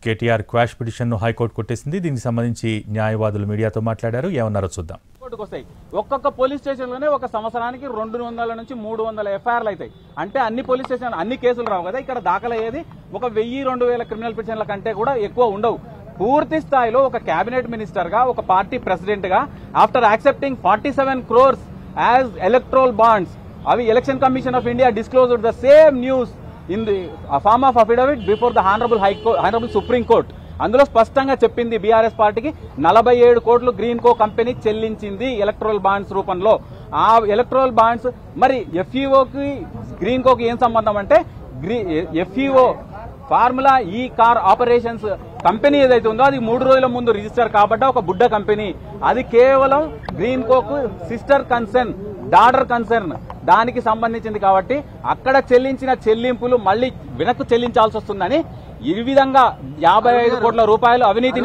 KTR quash petition ను high court కొట్టేసింది. దీనికి సంబంధించి న్యాయవాదులు మీడియాతో మాట్లాడారు. ఏమన్నారో చూద్దాం. ఒక్కొక్క పోలీస్ స్టేషన్ లోనే ఒక సంవత్సరానికి 200 నుంచి 300 ఎఫ్ఐఆర్లు అవుతాయి. అంటే అన్ని పోలీస్ స్టేషన్ అన్ని కేసులు రావు కదా. ఇక్కడ దాఖలయ్యేది ఒక 1000-2000 క్రిమినల్ పిటిషన్ల కంటే కూడా ఎక్కువ ఉండవు. పూర్తి స్థాయిలో ఒక కేబినెట్ మినిస్టర్ గా, ఒక పార్టీ ప్రెసిడెంట్ గా, after accepting 47 crores as electoral bonds, అవి election commission of India disclosed the same news in the form of affidavit before the honourable supreme court. అందులో స్పష్టంగా చెప్పింది బీఆర్ఎస్ పార్టీకి 47 కోట్లు గ్రీన్ కో కంపెనీ చెల్లించింది ఎలక్ట్రల్ బాండ్స్ రూపంలో. ఆ ఎలక్ట్రల్ బాండ్స్ మరి ఎఫ్ఈఓకి గ్రీన్ కోకి ఏం సంబంధం అంటే, ఎఫ్ఈఓ ఫార్ములా ఈ కార్ ఆపరేషన్స్ కంపెనీ ఏదైతే ఉందో అది 3 రోజుల ముందు రిజిస్టర్ కాబట్టి ఒక బుడ్డ కంపెనీ. అది కేవలం green Coke sister concern, daughter concern, దానికి సంబంధించింది కాబట్టి అక్కడ చెల్లించిన చెల్లింపులు మళ్లీ వెనక్కు చెల్లించాల్సి వస్తుందని ఈ విధంగా 55 కోట్ల రూపాయలు అవినీతి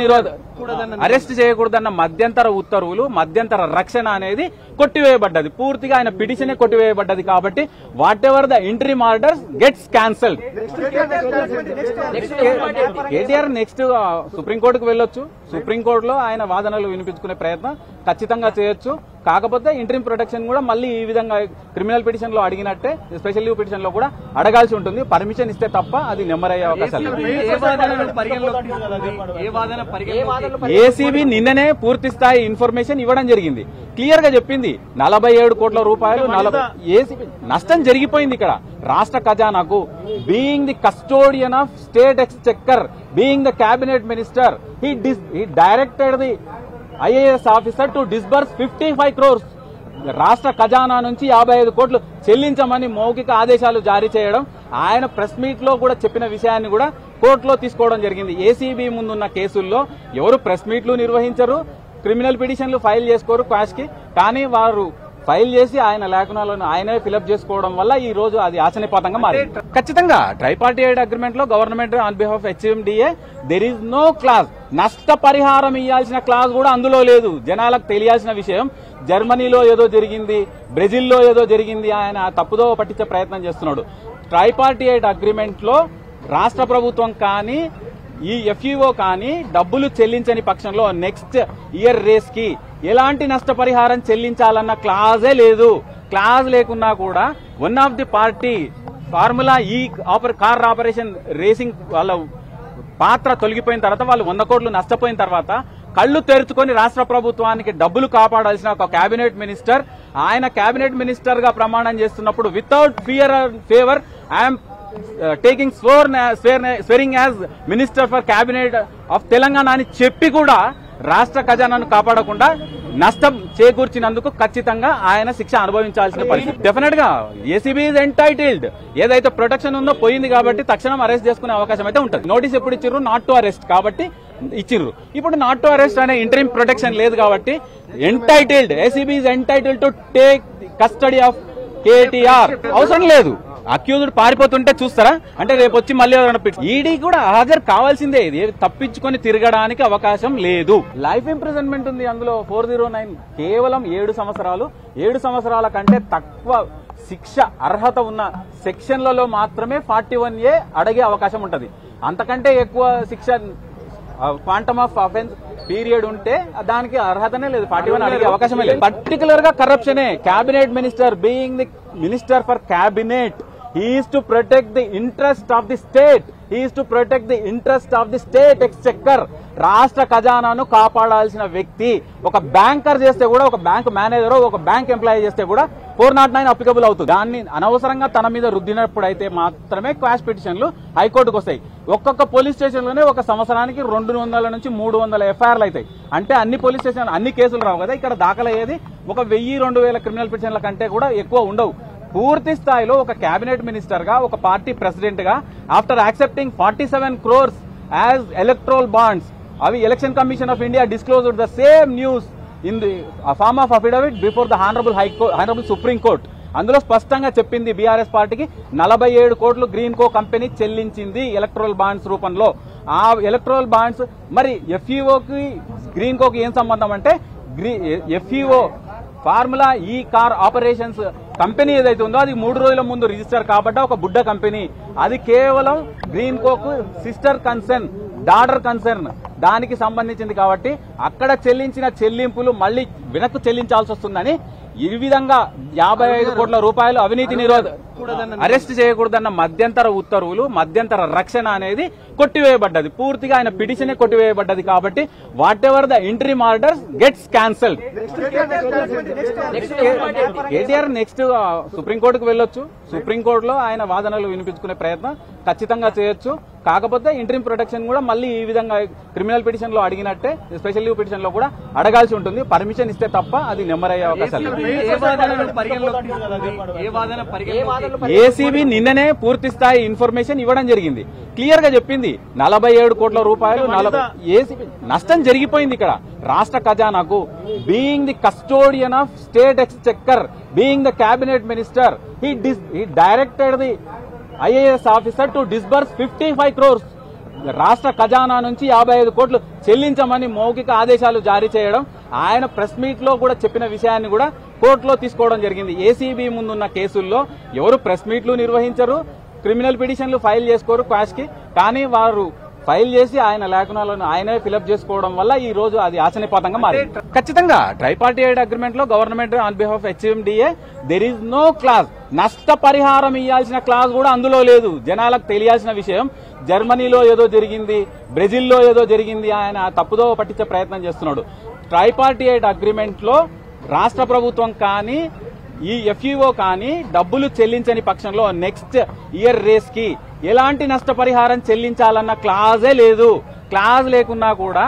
అరెస్ట్ చేయకూడదన్న మధ్యంతర ఉత్తర్వులు, మధ్యంతర రక్షణ అనేది కొట్టివేయబడ్డది. పూర్తిగా ఆయన పిటిషనే కొట్టివేయబడ్డది. కాబట్టి what ever the interim orders gets cancelled. KTR next సుప్రీంకోర్టుకు వెళ్ళొచ్చు. సుప్రీంకోర్టులో ఆయన వాదనలు వినిపించుకునే ప్రయత్నం ఖచ్చితంగా చేయొచ్చు. కాకపోతే ఇంటరిమ్ ప్రొటెక్షన్ కూడా మళ్ళీ ఈ విధంగా క్రిమినల్ పిటిషన్ లో అడిగినట్టే స్పెషల్ లీవ్ పిటిషన్ లో కూడా అడగాల్సి ఉంటుంది. పర్మిషన్ ఇస్తే తప్ప అది నెమ్మరయ్యే అవకాశాలు. ఏసీబీ నిన్ననే పూర్తి స్థాయి ఇన్ఫర్మేషన్ ఇవ్వడం జరిగింది. క్లియర్ గా చెప్పింది 47 కోట్ల రూపాయలు ఏసీబీ నష్టం జరిగిపోయింది. ఇక్కడ రాష్ట్ర ఖజానాకు, being the custodian of state exchequer, being the cabinet minister, he directed the IAS officer to disburse 55 crores. రాష్ట్ర ఖజానా నుంచి 55 కోట్లు చెల్లించమని మౌఖిక ఆదేశాలు జారీ చేయడం, ఆయన ప్రెస్ మీట్ లో కూడా చెప్పిన విషయాన్ని కూడా కోర్టులో తీసుకోవడం జరిగింది. ఏసీబీ ముందున్న కేసుల్లో ఎవరు ప్రెస్ మీట్లు నిర్వహించరు, క్రిమినల్ పిటిషన్లు ఫైల్ చేసుకోరు క్వాష్ కి. కానీ వారు ఫైల్ చేసి ఆయన లేఖనాలను ఆయనే ఫిలప్ చేసుకోవడం వల్ల ఈ రోజు అది ఆశనిపాతంగా మారింది. ఖచ్చితంగా ట్రైపార్టీడ్ అగ్రిమెంట్ లో government on behalf HMDA there is no clause, నష్టపరిహారం ఇవ్వాల్సిన క్లాజ్ కూడా అందులో లేదు. జనాలకు తెలియాల్సిన విషయం, జర్మనీలో ఏదో జరిగింది, బ్రెజిల్లో ఏదో జరిగింది, ఆయన తప్పుదో పట్టించే ప్రయత్నం చేస్తున్నాడు. ట్రైపార్టీడ్ అగ్రిమెంట్ లో రాష్ట్ర ప్రభుత్వం కానీ ఈ ఎఫ్ఈఓ కానీ డబ్బులు చెల్లించని పక్షంలో నెక్స్ట్ ఇయర్ రేస్ కి ఎలాంటి నష్టపరిహారం చెల్లించాలన్న క్లాజే లేదు. క్లాజ్ లేకున్నా కూడా one of the party formula ఈ కార్ ఆపరేషన్ రేసింగ్ వాళ్ళ పాత్ర తొలగిపోయిన తర్వాత, వాళ్ళు 100 కోట్లు నష్టపోయిన తర్వాత కళ్లు తెరుచుకొని రాష్ట్ర ప్రభుత్వానికి డబ్బులు కాపాడాల్సిన ఒక కేబినెట్ మినిస్టర్, ఆయన కేబినెట్ మినిస్టర్ గా ప్రమాణం చేస్తున్నప్పుడు without fear or favour I'm taking swearing as minister for cabinet of Telangana అని చెప్పి కూడా రాష్ట్ర ఖజానాను కాపాడకుండా నష్టం చేకూర్చినందుకు ఖచ్చితంగా ఆయన శిక్ష అనుభవించాల్సిన పరిస్థితి. డెఫినెట్ గా ఏసీబీ ఈజ్ ఎంటైటిల్డ్. ఏదైతే ప్రొటెక్షన్ ఉందో పోయింది కాబట్టి తక్షణం అరెస్ట్ చేసుకునే అవకాశం అయితే ఉంటుంది. నోటీస్ ఎప్పుడు ఇచ్చిర్రు? నాట్ టు అరెస్ట్ కాబట్టి ఇచ్చిర్రు. ఇప్పుడు నాట్ టు అరెస్ట్ అనే ఇంటరిమ్ ప్రొటెక్షన్ లేదు కాబట్టి entitled, ACB is entitled to take custody of KTR. అవసరం లేదు. అక్యూజ్డ్ పారిపోతుంటే చూస్తారా అంటే రేపు వచ్చి మళ్ళీ ఈడీ కూడా హాజరు కావాల్సిందే. ఇది తప్పించుకొని తిరగడానికి అవకాశం లేదు. లైఫ్ ఇంప్రిజన్మెంట్ ఉంది అందులో 409. కేవలం 7 సంవత్సరాలు. 7 సంవత్సరాల కంటే తక్కువ శిక్ష అర్హత ఉన్న సెక్షన్లలో మాత్రమే 41A అడిగే అవకాశం ఉంటది. అంతకంటే ఎక్కువ శిక్ష క్వాంటమ్ ఆఫ్ అఫెన్స్ పీరియడ్ ఉంటే దానికి అర్హతనే లేదు. 41 అడిగే అవకాశమే లేదు. పర్టికులర్ గా కరప్షనే. Cabinet minister, being the minister for cabinet, he is to protect the interest of the state, he is to protect the interest of the state exchequer. రాష్ట్ర ఖజానాను కాపాడాల్సిన వ్యక్తి. ఒక బ్యాంకర్ చేస్తే కూడా, ఒక బ్యాంక్ మేనేజర్, ఒక బ్యాంక్ ఎంప్లాయీ చేస్తే కూడా 409 అప్లికబుల్ అవుతుంది. దాన్ని అనవసరంగా తన మీద రుద్దినప్పుడు అయితే మాత్రమే క్వాష్ పిటిషన్లు హైకోర్టుకు వస్తాయి. ఒక్కొక్క పోలీస్ స్టేషన్ లోనే ఒక సంవత్సరానికి 200 నుంచి 300 ఎఫ్ఐఆర్లు అవుతాయి. అంటే అన్ని పోలీస్ స్టేషన్ అన్ని కేసులు రావు కదా. ఇక్కడ దాఖలయ్యేది ఒక 1000-2000 క్రిమినల్ పిటిషన్ల కంటే కూడా ఎక్కువ ఉండవు. పూర్తి స్థాయిలో ఒక కేబినెట్ మినిస్టర్ గా, ఒక పార్టీ ప్రెసిడెంట్ గా, after accepting 47 crores as electoral bonds, అవి election commission of India disclosed the same news in the form of affidavit before the honourable supreme court. అందులో స్పష్టంగా చెప్పింది బీఆర్ఎస్ పార్టీకి 47 కోట్లు గ్రీన్ కో కంపెనీ చెల్లించింది ఎలక్ట్రల్ బాండ్స్ రూపంలో. ఆ ఎలక్ట్రల్ బాండ్స్ మరి ఎఫ్ఈఓకి గ్రీన్ కోకి ఏం సంబంధం అంటే, ఎఫ్ఈఓ ఫార్ములా ఈ కార్ ఆపరేషన్స్ కంపెనీ ఏదైతే ఉందో అది 3 రోజుల ముందు రిజిస్టర్ కాబట్టి ఒక బుడ్డ కంపెనీ. అది కేవలం green Coke sister concern, daughter concern దానికి సంబంధించింది కాబట్టి అక్కడ చెల్లించిన చెల్లింపులు మళ్ళీ వెనక్కు చెల్లించాల్సి వస్తుందని ఈ విధంగా 55 కోట్ల రూపాయలు అవినీతి నిరోధ అరెస్ట్ చేయకూడదన్న మధ్యంతర ఉత్తర్వులు మధ్యంతర రక్షణ అనేది కొట్టివేయబడ్డది. పూర్తిగా ఆయన పిటిషనే కొట్టివేయబడ్డది. కాబట్టి what ever the interim orders gets cancelled. KTR next సుప్రీంకోర్టుకు వెళ్ళొచ్చు. సుప్రీంకోర్టులో ఆయన వాదనలు వినిపించుకునే ప్రయత్నం ఖచ్చితంగా చేయొచ్చు. కాకపోతే ఇంటరిమ్ ప్రొటెక్షన్ కూడా మళ్ళీ ఈ విధంగా క్రిమినల్ పిటిషన్ లో అడిగినట్టే స్పెషల్ లీవ్ పిటిషన్ లో కూడా అడగాల్సి ఉంటుంది. పర్మిషన్ ఇస్తే తప్ప అది నెమ్మరయ్యే అవకాశాలు. ఏసీబీ నిన్ననే పూర్తి స్థాయి ఇన్ఫర్మేషన్ ఇవ్వడం జరిగింది. క్లియర్ గా చెప్పింది 47 కోట్ల రూపాయలు ఏసీబీ నష్టం జరిగిపోయింది ఇక్కడ రాష్ట్ర ఖజానాకు. Being the custodian of state exchequer, being the cabinet minister, he directed the IAS officer to disburse 55 crores. రాష్ట్ర ఖజానా నుంచి 55 కోట్లు చెల్లించమని మౌఖిక ఆదేశాలు జారీ చేయడం, ఆయన ప్రెస్ మీట్ లో కూడా చెప్పిన విషయాన్ని కూడా కోర్టులో తీసుకోవడం జరిగింది. ఏసీబీ ముందున్న కేసుల్లో ఎవరు ప్రెస్ మీట్లు నిర్వహించరు, క్రిమినల్ పిటిషన్లు ఫైల్ చేసుకోరు క్వాష్ కి. కానీ వారు ఫైల్ చేసి ఆయన లేఖనాలను ఆయనే ఫిలప్ చేసుకోవడం వల్ల ఈ రోజు అది ఆశనిపాతంగా మారింది. ఖచ్చితంగా ట్రైపార్టీఐడ్ అగ్రిమెంట్ లో government on behalf HMDA there is no clause. నష్టపరిహారం ఇవ్వాల్సిన క్లాజ్ కూడా అందులో లేదు. జనాలకు తెలియాల్సిన విషయం, జర్మనీలో ఏదో జరిగింది, బ్రెజిల్లో ఏదో జరిగింది, ఆయన తప్పుదో పట్టించే ప్రయత్నం చేస్తున్నాడు. ట్రైపార్టీఐడ్ అగ్రిమెంట్ లో రాష్ట్ర ప్రభుత్వం కానీ ఈ ఎఫ్ఈఓ కానీ డబ్బులు చెల్లించని పక్షంలో నెక్స్ట్ ఇయర్ రేస్ కి ఎలాంటి నష్టపరిహారం చెల్లించాలన్న క్లాజే లేదు. క్లాజ్ లేకున్నా కూడా